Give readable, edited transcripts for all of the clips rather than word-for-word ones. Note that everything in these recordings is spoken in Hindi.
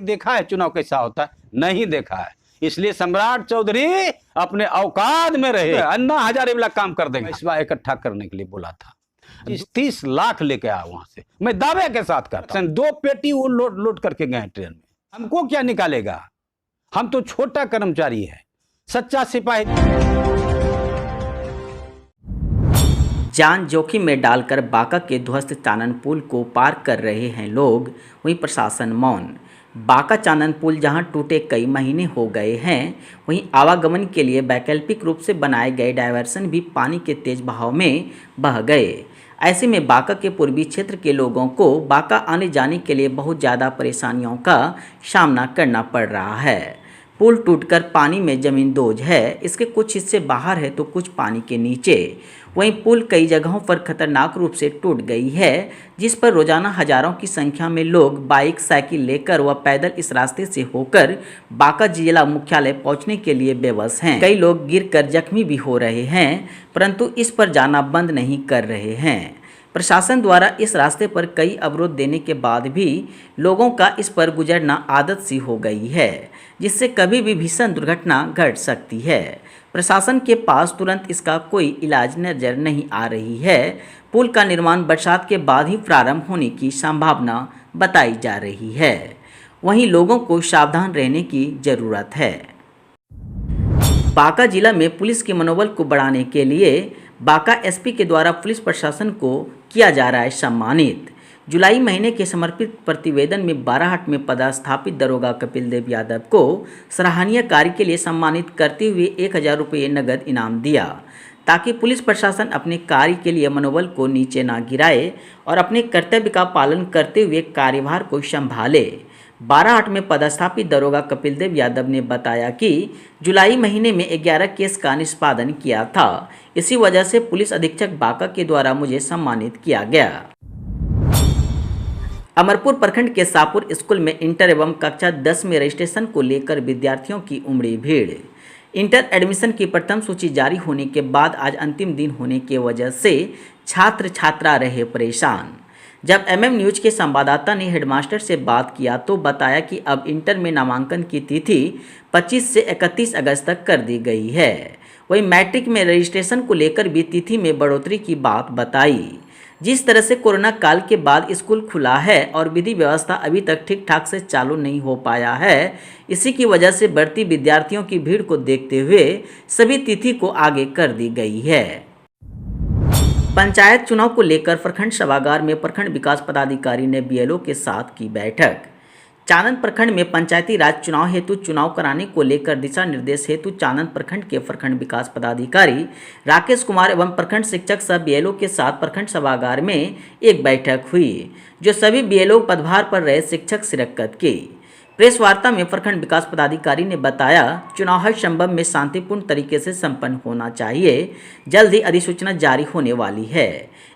देखा है चुनाव कैसा होता है? नहीं देखा है। इसलिए सम्राट चौधरी अपने औकात में रहे। अन्ना हजारे वाला काम कर देंगे। पैसा इकट्ठा करने के लिए बोला था, 30 लाख लेके आया वहां से, मैं दावे के साथ करता हूं। 2 पेटी वो लोड करके गए ट्रेन में। हमको क्या निकालेगा? हम तो छोटा कर्मचारी है, सच्चा सिपाही। जान जोखिम में डालकर बांका के ध्वस्त चानन पुल को पार कर रहे हैं लोग, वहीं प्रशासन मौन। बांका चानन पुल जहां टूटे कई महीने हो गए हैं, वहीं आवागमन के लिए वैकल्पिक रूप से बनाए गए डायवर्सन भी पानी के तेज बहाव में बह गए। ऐसे में बांका के पूर्वी क्षेत्र के लोगों को बांका आने जाने के लिए बहुत ज़्यादा परेशानियों का सामना करना पड़ रहा है। पुल टूटकर पानी में जमीन दोज है, इसके कुछ हिस्से बाहर है तो कुछ पानी के नीचे। वहीं पुल कई जगहों पर खतरनाक रूप से टूट गई है, जिस पर रोजाना हजारों की संख्या में लोग बाइक साइकिल लेकर व पैदल इस रास्ते से होकर बांका जिला मुख्यालय पहुंचने के लिए बेबस हैं। कई लोग गिरकर जख्मी भी हो रहे हैं, परंतु इस पर जाना बंद नहीं कर रहे हैं। प्रशासन द्वारा इस रास्ते पर कई अवरोध देने के बाद भी लोगों का इस पर गुजरना आदत सी हो गई है, जिससे कभी भी भीषण दुर्घटना घट सकती है। प्रशासन के पास तुरंत इसका कोई इलाज नजर नहीं आ रही है। पुल का निर्माण बरसात के बाद ही प्रारंभ होने की संभावना बताई जा रही है। वहीं लोगों को सावधान रहने की जरूरत है। बांका जिला में पुलिस के मनोबल को बढ़ाने के लिए बांका एसपी के द्वारा पुलिस प्रशासन को किया जा रहा है सम्मानित। जुलाई महीने के समर्पित प्रतिवेदन में बाराहाट में पदस्थापित दरोगा कपिल देव यादव को सराहनीय कार्य के लिए सम्मानित करते हुए 1000 रुपये नगद इनाम दिया, ताकि पुलिस प्रशासन अपने कार्य के लिए मनोबल को नीचे ना गिराए और अपने कर्तव्य का पालन करते हुए कार्यभार को संभाले। बाराहाट में पदस्थापित दरोगा कपिल देव यादव ने बताया कि जुलाई महीने में 11 केस का निष्पादन किया था। इसी वजह से पुलिस अधीक्षक बांका के द्वारा मुझे सम्मानित किया गया। अमरपुर प्रखंड के सापुर स्कूल में इंटर एवं कक्षा 10 में रजिस्ट्रेशन को लेकर विद्यार्थियों की उमड़ी भीड़। इंटर एडमिशन की प्रथम सूची जारी होने के बाद आज अंतिम दिन होने की वजह से छात्र छात्रा रहे परेशान। जब MM न्यूज के संवाददाता ने हेडमास्टर से बात किया तो बताया कि अब इंटर में नामांकन की तिथि 25 से 31 अगस्त तक कर दी गई है। वहीं मैट्रिक में रजिस्ट्रेशन को लेकर भी तिथि में बढ़ोतरी की बात बताई। जिस तरह से कोरोना काल के बाद स्कूल खुला है और विधि व्यवस्था अभी तक ठीक ठाक से चालू नहीं हो पाया है, इसी की वजह से बढ़ती विद्यार्थियों की भीड़ को देखते हुए सभी तिथि को आगे कर दी गई है। पंचायत चुनाव को लेकर प्रखंड सभागार में प्रखंड विकास पदाधिकारी ने BLO के साथ की बैठक। चानन प्रखंड में पंचायती राज चुनाव हेतु चुनाव कराने को लेकर दिशा निर्देश हेतु चानन प्रखंड के प्रखंड विकास पदाधिकारी राकेश कुमार एवं प्रखंड शिक्षक सह BLO के साथ प्रखंड सभागार में एक बैठक हुई, जो सभी BLO पदभार पर रहे शिक्षक शिरकत की। प्रेस वार्ता में प्रखंड विकास पदाधिकारी ने बताया, चुनाव हर संभव में शांतिपूर्ण तरीके से संपन्न होना चाहिए। जल्द ही अधिसूचना जारी होने वाली है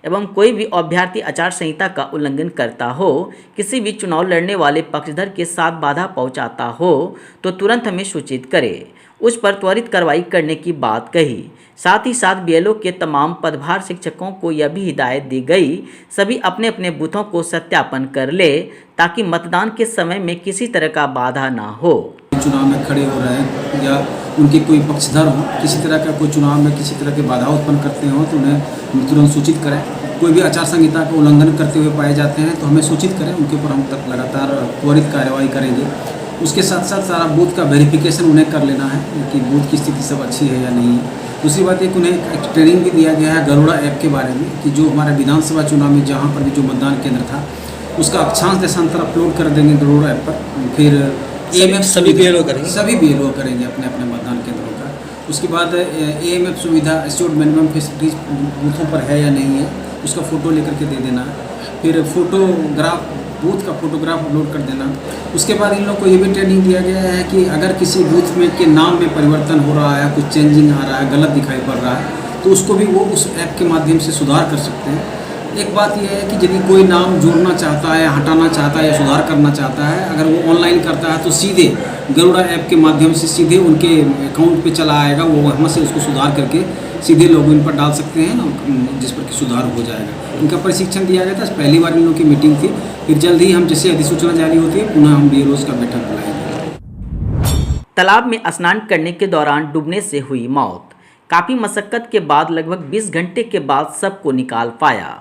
एवं कोई भी अभ्यर्थी आचार संहिता का उल्लंघन करता हो, किसी भी चुनाव लड़ने वाले पक्षधर के साथ बाधा पहुंचाता हो तो तुरंत हमें सूचित करे, उस पर त्वरित कार्रवाई करने की बात कही। साथ ही साथ BLO के तमाम पदभार शिक्षकों को यह भी हिदायत दी गई, सभी अपने अपने बूथों को सत्यापन कर ले ताकि मतदान के समय में किसी तरह का बाधा ना हो। चुनाव में खड़े हो रहे हैं या उनके कोई पक्षधर हो, किसी तरह का कोई चुनाव में किसी तरह की बाधा उत्पन्न करते हो तो उन्हें तुरंत सूचित करें। कोई भी आचार संहिता का उल्लंघन करते हुए पाए जाते हैं तो हमें सूचित करें, उनके ऊपर हम तक लगातार त्वरित कार्रवाई करेंगे। उसके साथ साथ सारा बूथ का वेरिफिकेशन उन्हें कर लेना है कि बूथ की स्थिति सब अच्छी है या नहीं है। दूसरी बात एक, उन्हें एक ट्रेनिंग भी दिया गया है गरुड़ा ऐप के बारे में कि जो हमारे विधानसभा चुनाव में जहाँ पर भी जो मतदान केंद्र था उसका अक्षांश देशांतर अपलोड कर देंगे गरुड़ा ऐप पर। फिर सभी BLO करेंगे अपने अपने मतदान केंद्रों का। उसके बाद AMF सुविधा एश्योर्ड मिनिमम फैसिलिटीज बूथों पर है या नहीं है, उसका फ़ोटो लेकर के दे देना है। फिर फोटोग्राफ, बूथ का फोटोग्राफ अपलोड कर देना। उसके बाद इन लोग को ये भी ट्रेनिंग दिया गया है कि अगर किसी बूथ में के नाम में परिवर्तन हो रहा है, कुछ चेंजिंग आ रहा है, गलत दिखाई पड़ रहा है, तो उसको भी वो उस ऐप के माध्यम से सुधार कर सकते हैं। एक बात यह है कि यदि कोई नाम जोड़ना चाहता है, हटाना चाहता है या सुधार करना चाहता है, अगर वो ऑनलाइन करता है तो सीधे गरुड़ा ऐप के माध्यम से सीधे उनके अकाउंट पे चला आएगा, वो वहाँ से उसको सुधार करके सीधे लोग इन पर डाल सकते हैं ना, जिस पर कि सुधार हो जाएगा। इनका प्रशिक्षण दिया गया था, पहली बार इन लोग की मीटिंग थी। फिर जल्द ही हम जैसे अधिसूचना जारी होती है पुनः हम BLOs का बैठक बुलाएंगे। तालाब में स्नान करने के दौरान डूबने से हुई मौत। काफ़ी मशक्कत के बाद लगभग 20 घंटे के बाद सबको निकाल पाया।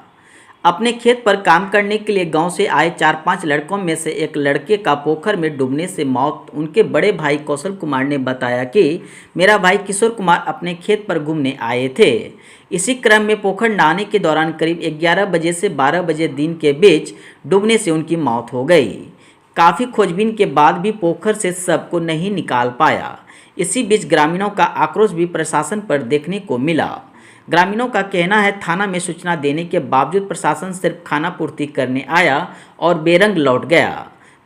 अपने खेत पर काम करने के लिए गांव से आए 4-5 लड़कों में से एक लड़के का पोखर में डूबने से मौत। उनके बड़े भाई कौशल कुमार ने बताया कि मेरा भाई किशोर कुमार अपने खेत पर घूमने आए थे। इसी क्रम में पोखर नहाने के दौरान करीब 11 बजे से 12 बजे दिन के बीच डूबने से उनकी मौत हो गई। काफ़ी खोजबीन के बाद भी पोखर से सबको नहीं निकाल पाया। इसी बीच ग्रामीणों का आक्रोश भी प्रशासन पर देखने को मिला। ग्रामीणों का कहना है थाना में सूचना देने के बावजूद प्रशासन सिर्फ खाना पूर्ति करने आया और बेरंग लौट गया।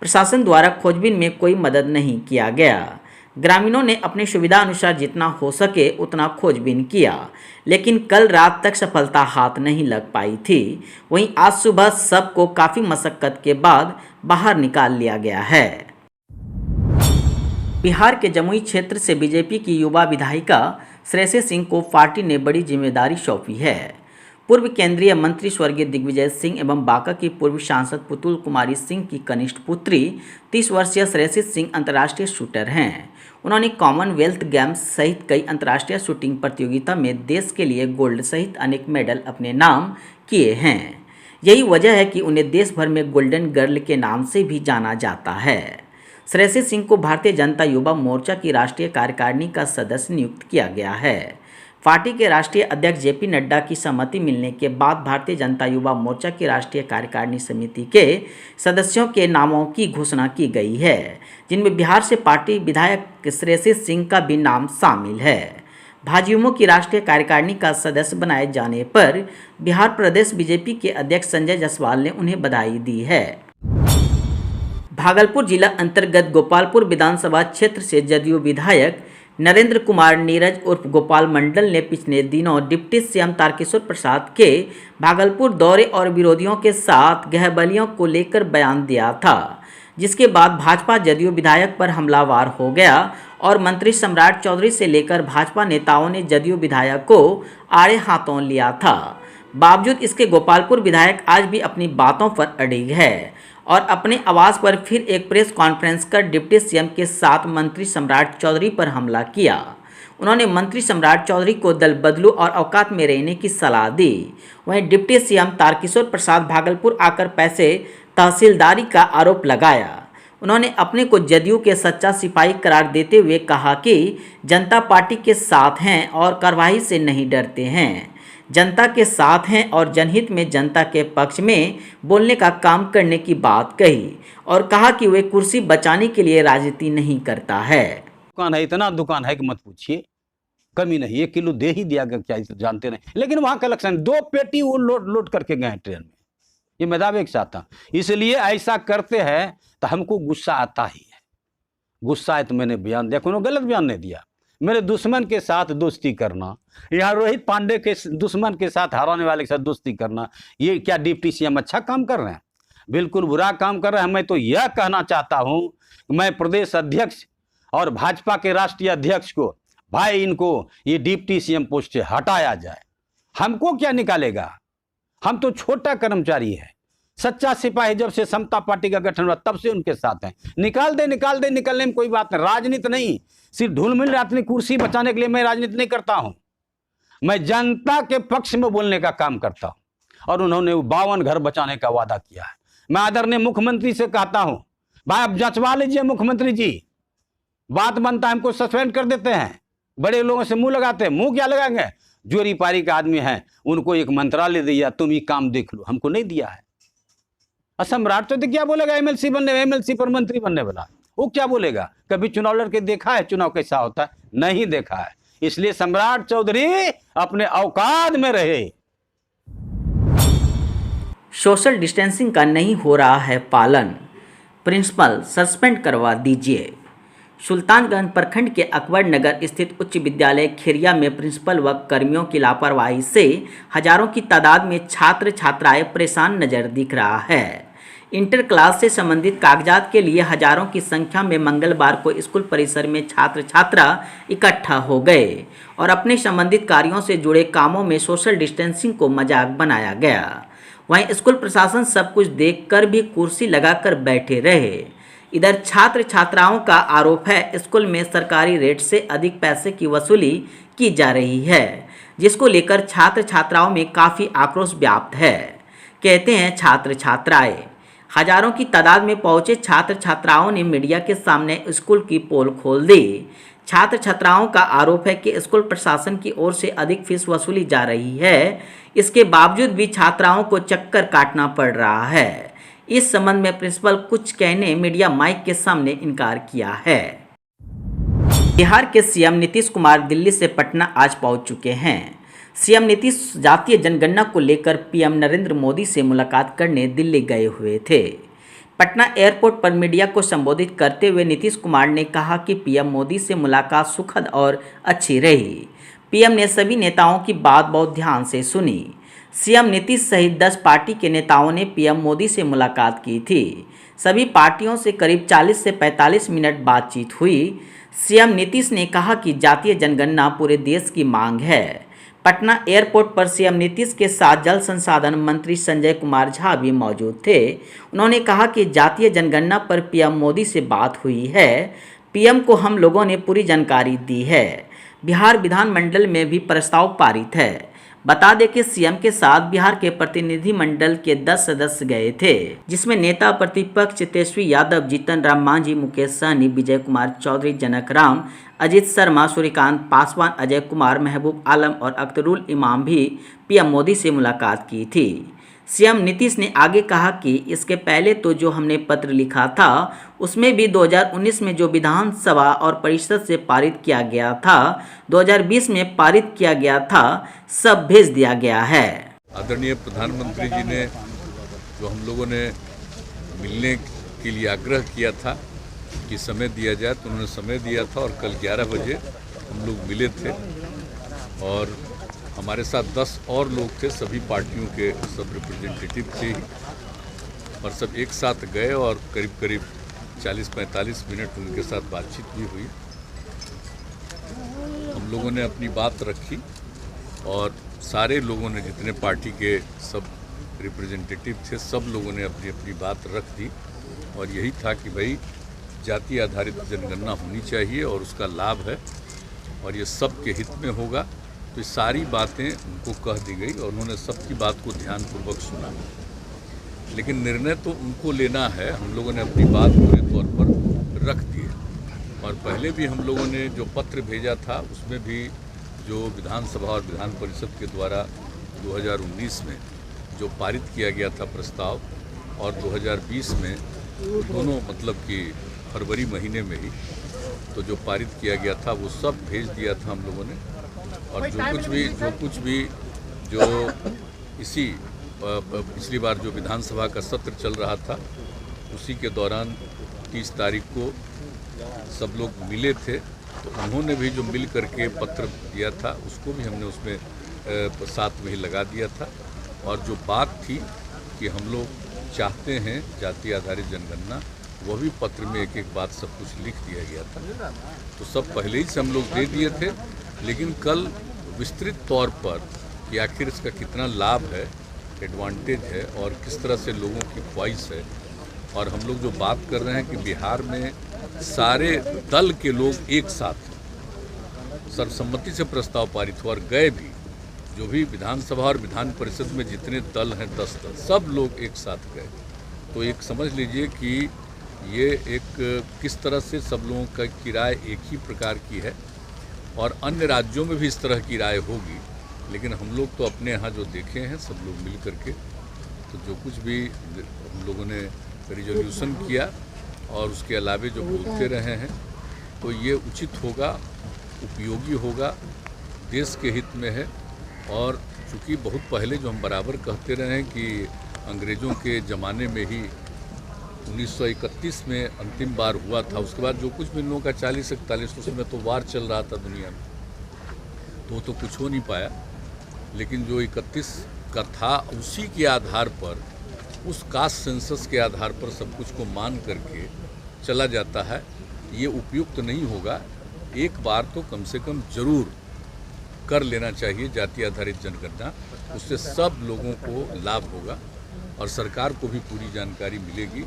प्रशासन द्वारा खोजबीन में कोई मदद नहीं किया गया। ग्रामीणों ने अपनी सुविधा अनुसार जितना हो सके उतना खोजबीन किया, लेकिन कल रात तक सफलता हाथ नहीं लग पाई थी। वहीं आज सुबह सबको काफ़ी मशक्कत के बाद बाहर निकाल लिया गया है। बिहार के जमुई क्षेत्र से बीजेपी की युवा विधायिका श्रेयसी सिंह को पार्टी ने बड़ी जिम्मेदारी सौंपी है। पूर्व केंद्रीय मंत्री स्वर्गीय दिग्विजय सिंह एवं बांका की पूर्व सांसद पुतुल कुमारी सिंह की कनिष्ठ पुत्री 30 वर्षीय श्रेयसी सिंह अंतर्राष्ट्रीय शूटर हैं। उन्होंने कॉमनवेल्थ गेम्स सहित कई अंतर्राष्ट्रीय शूटिंग प्रतियोगिता में देश के लिए गोल्ड सहित अनेक मेडल अपने नाम किए हैं। यही वजह है कि उन्हें देश भर में गोल्डन गर्ल के नाम से भी जाना जाता है। श्रेयसी सिंह को भारतीय जनता युवा मोर्चा की राष्ट्रीय कार्यकारिणी का सदस्य नियुक्त किया गया है। पार्टी के राष्ट्रीय अध्यक्ष JP नड्डा की सहमति मिलने के बाद भारतीय जनता युवा मोर्चा की राष्ट्रीय कार्यकारिणी समिति के सदस्यों के नामों की घोषणा की गई है, जिनमें बिहार से पार्टी विधायक श्रेयसी सिंह का भी नाम शामिल है। भाजयुमो की राष्ट्रीय कार्यकारिणी का सदस्य बनाए जाने पर बिहार प्रदेश बीजेपी के अध्यक्ष संजय जायसवाल ने उन्हें बधाई दी है। भागलपुर जिला अंतर्गत गोपालपुर विधानसभा क्षेत्र से जदयू विधायक नरेंद्र कुमार नीरज उर्फ गोपाल मंडल ने पिछले दिनों डिप्टी सीएम तारकिशोर प्रसाद के भागलपुर दौरे और विरोधियों के साथ गहबलियों को लेकर बयान दिया था, जिसके बाद भाजपा जदयू विधायक पर हमलावार हो गया और मंत्री सम्राट चौधरी से लेकर भाजपा नेताओं ने जदयू विधायक को आड़े हाथों लिया था। बावजूद इसके गोपालपुर विधायक आज भी अपनी बातों पर अड़िग है और अपने आवास पर फिर एक प्रेस कॉन्फ्रेंस कर डिप्टी सीएम के साथ मंत्री सम्राट चौधरी पर हमला किया। उन्होंने मंत्री सम्राट चौधरी को दल बदलू और औकात में रहने की सलाह दी। वहीं डिप्टी सीएम तारकिशोर प्रसाद भागलपुर आकर पैसे तहसीलदारी का आरोप लगाया। उन्होंने अपने को जदयू के सच्चा सिपाही करार देते हुए कहा कि जनता पार्टी के साथ हैं और कार्रवाई से नहीं डरते हैं। जनता के साथ हैं और जनहित में जनता के पक्ष में बोलने का काम करने की बात कही और कहा कि वे कुर्सी बचाने के लिए राजनीति नहीं करता है। दुकान है, इतना दुकान है कि मत पूछिए, कमी नहीं। 1 किलो दे ही दिया गया, क्या जानते नहीं। लेकिन वहां कलेक्शन 2 पेटी वो लोड करके गए ट्रेन में। ये मैदाब एक साथ था, इसलिए ऐसा करते हैं तो हमको गुस्सा आता ही है। गुस्सा है तो मैंने बयान दिया, कोनो गलत बयान नहीं दिया। मेरे दुश्मन के साथ दोस्ती करना, यहाँ रोहित पांडे के दुश्मन के साथ, हराने वाले के साथ दोस्ती करना, ये क्या डिप्टी सीएम अच्छा काम कर रहे हैं? बिल्कुल बुरा काम कर रहे हैं। मैं तो यह कहना चाहता हूँ, मैं प्रदेश अध्यक्ष और भाजपा के राष्ट्रीय अध्यक्ष को, भाई इनको ये डिप्टी सीएम पोस्ट से हटाया जाए। हमको क्या निकालेगा? हम तो छोटा कर्मचारी है। सच्चा सिपाही जब से समता पार्टी का गठन हुआ तब से उनके साथ हैं। निकाल दे, निकलने में कोई बात नहीं। राजनीति नहीं, सिर्फ ढूल-मिल राजनीति, कुर्सी बचाने के लिए मैं राजनीति नहीं करता हूं। मैं जनता के पक्ष में बोलने का काम करता हूं और उन्होंने 52 घर बचाने का वादा किया है। मैं आदरणीय मुख्यमंत्री से कहता हूं, भाई अब जंचवा लीजिए मुख्यमंत्री जी। बात बनता है, हमको सस्पेंड कर देते हैं, बड़े लोगों से मुंह लगाते हैं। मुंह क्या लगाएंगे? जोरी पारी का आदमी है, उनको एक मंत्रालय दिया, तुम ही काम देख लो, हमको नहीं दिया है। सम्राट चौधरी क्या बोलेगा? एमएलसी पर मंत्री बनने वाला, वो क्या बोलेगा? कभी चुनाव लड़के देखा है? चुनाव कैसा होता है? नहीं देखा है। इसलिए सम्राट चौधरी अपने औकात में रहे। सोशल डिस्टेंसिंग का नहीं हो रहा है पालन, प्रिंसिपल सस्पेंड करवा दीजिए। सुल्तानगंज प्रखंड के अकबर नगर स्थित उच्च विद्यालय खेरिया में प्रिंसिपल व कर्मियों की लापरवाही से हजारों की तादाद में छात्र छात्राएं परेशान नजर दिख रहा है। इंटर क्लास से संबंधित कागजात के लिए हजारों की संख्या में मंगलवार को स्कूल परिसर में छात्र छात्रा इकट्ठा हो गए और अपने संबंधित कार्यों से जुड़े कामों में सोशल डिस्टेंसिंग को मजाक बनाया गया। वहीं स्कूल प्रशासन सब कुछ देखकर भी कुर्सी लगाकर बैठे रहे। इधर छात्र छात्राओं का आरोप है स्कूल में सरकारी रेट से अधिक पैसे की वसूली की जा रही है, जिसको लेकर छात्र छात्राओं में काफ़ी आक्रोश व्याप्त है। कहते हैं छात्र छात्राएं। हजारों की तादाद में पहुंचे छात्र छात्राओं ने मीडिया के सामने स्कूल की पोल खोल दी। छात्र छात्राओं का आरोप है कि स्कूल प्रशासन की ओर से अधिक फीस वसूली जा रही है, इसके बावजूद भी छात्राओं को चक्कर काटना पड़ रहा है। इस संबंध में प्रिंसिपल कुछ कहने मीडिया माइक के सामने इनकार किया है। बिहार के सीएम नीतीश कुमार दिल्ली से पटना आज पहुंच चुके हैं। सीएम नीतीश जातीय जनगणना को लेकर पीएम नरेंद्र मोदी से मुलाकात करने दिल्ली गए हुए थे। पटना एयरपोर्ट पर मीडिया को संबोधित करते हुए नीतीश कुमार ने कहा कि पीएम मोदी से मुलाकात सुखद और अच्छी रही। पीएम ने सभी नेताओं की बात बहुत ध्यान से सुनी। सीएम नीतीश सहित 10 पार्टी के नेताओं ने पीएम मोदी से मुलाकात की थी। सभी पार्टियों से करीब 40 से 45 मिनट बातचीत हुई। सीएम नीतीश ने कहा कि जातीय जनगणना पूरे देश की मांग है। पटना एयरपोर्ट पर सीएम नीतीश के साथ जल संसाधन मंत्री संजय कुमार झा भी मौजूद थे। उन्होंने कहा कि जातीय जनगणना पर पीएम मोदी से बात हुई है। पीएम को हम लोगों ने पूरी जानकारी दी है। बिहार विधानमंडल में भी प्रस्ताव पारित है। बता दें कि सीएम के साथ बिहार के प्रतिनिधिमंडल के 10 सदस्य गए थे, जिसमें नेता प्रतिपक्ष तेजस्वी यादव, जीतन राम मांझी, मुकेश सहनी, विजय कुमार चौधरी, जनक राम, अजीत शर्मा, सूर्यकांत पासवान, अजय कुमार, महबूब आलम और अख्तरुल इमाम भी पीएम मोदी से मुलाकात की थी। सीएम नीतीश ने आगे कहा कि इसके पहले तो जो हमने पत्र लिखा था उसमें भी 2019 में जो विधानसभा और परिषद से पारित किया गया था, 2020 में पारित किया गया था, सब भेज दिया गया है। आदरणीय प्रधानमंत्री जी ने जो हम लोगों ने मिलने के लिए आग्रह किया था कि समय दिया जाए, तो उन्होंने समय दिया था और कल 11 बजे हम लोग मिले थे और हमारे साथ 10 और लोग थे, सभी पार्टियों के सब रिप्रेजेंटेटिव थे और सब एक साथ गए और करीब करीब 40-45 मिनट उनके साथ बातचीत भी हुई। हम लोगों ने अपनी बात रखी और सारे लोगों ने, जितने पार्टी के सब रिप्रेजेंटेटिव थे, सब लोगों ने अपनी अपनी बात रख दी और यही था कि भाई जाति आधारित जनगणना होनी चाहिए और उसका लाभ है और ये सबके हित में होगा। तो सारी बातें उनको कह दी गई और उन्होंने सबकी बात को ध्यानपूर्वक सुना, लेकिन निर्णय तो उनको लेना है। हम लोगों ने अपनी बात पूरे तौर पर रख दी और पहले भी हम लोगों ने जो पत्र भेजा था उसमें भी जो विधानसभा और विधान परिषद के द्वारा 2019 में जो पारित किया गया था प्रस्ताव और 2020 में दोनों, मतलब कि फरवरी महीने में ही तो जो पारित किया गया था वो सब भेज दिया था हम लोगों ने। और जो कुछ भी जो इसी पिछली बार जो विधानसभा का सत्र चल रहा था उसी के दौरान 30 तारीख को सब लोग मिले थे, तो उन्होंने भी जो मिल करके पत्र दिया था उसको भी हमने उसमें साथ में ही लगा दिया था। और जो बात थी कि हम लोग चाहते हैं जाति आधारित जनगणना, वह भी पत्र में एक एक बात सब कुछ लिख दिया गया था। तो सब पहले ही से हम लोग दे दिए थे, लेकिन कल विस्तृत तौर पर कि आखिर इसका कितना लाभ है, एडवांटेज है और किस तरह से लोगों की ख्वाहिश है। और हम लोग जो बात कर रहे हैं कि बिहार में सारे दल के लोग एक साथ सर्वसम्मति से प्रस्ताव पारित हुआ और गए भी, जो भी विधानसभा और विधान परिषद में जितने दल हैं 10 दल, सब लोग एक साथ गए। तो एक समझ लीजिए कि ये एक किस तरह से सब लोगों की राय एक ही प्रकार की है और अन्य राज्यों में भी इस तरह की राय होगी। लेकिन हम लोग तो अपने यहाँ जो देखे हैं सब लोग मिल करके, तो जो कुछ भी हम लोगों ने रिजोल्यूशन किया और उसके अलावे जो बोलते रहे हैं, तो ये उचित होगा, उपयोगी होगा, देश के हित में है। और चूँकि बहुत पहले जो हम बराबर कहते रहे हैं कि अंग्रेज़ों के ज़माने में ही 1931 में अंतिम बार हुआ था, उसके बाद जो कुछ भी इन लोगों का 40-41 उसमें तो वार चल रहा था दुनिया में, तो कुछ हो नहीं पाया। लेकिन जो 31 का था उसी के आधार पर उस कास्ट सेंसस के आधार पर सब कुछ को मान करके चला जाता है, ये उपयुक्त नहीं होगा। एक बार तो कम से कम जरूर कर लेना चाहिए जाति आधारित जनगणना, उससे सब लोगों को लाभ होगा और सरकार को भी पूरी जानकारी मिलेगी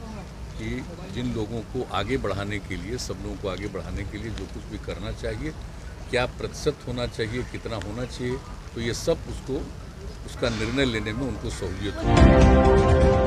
कि जिन लोगों को आगे बढ़ाने के लिए, सब लोगों को आगे बढ़ाने के लिए जो कुछ भी करना चाहिए, क्या प्रतिशत होना चाहिए, कितना होना चाहिए, तो ये सब उसका निर्णय लेने में उनको सहूलियत होगी।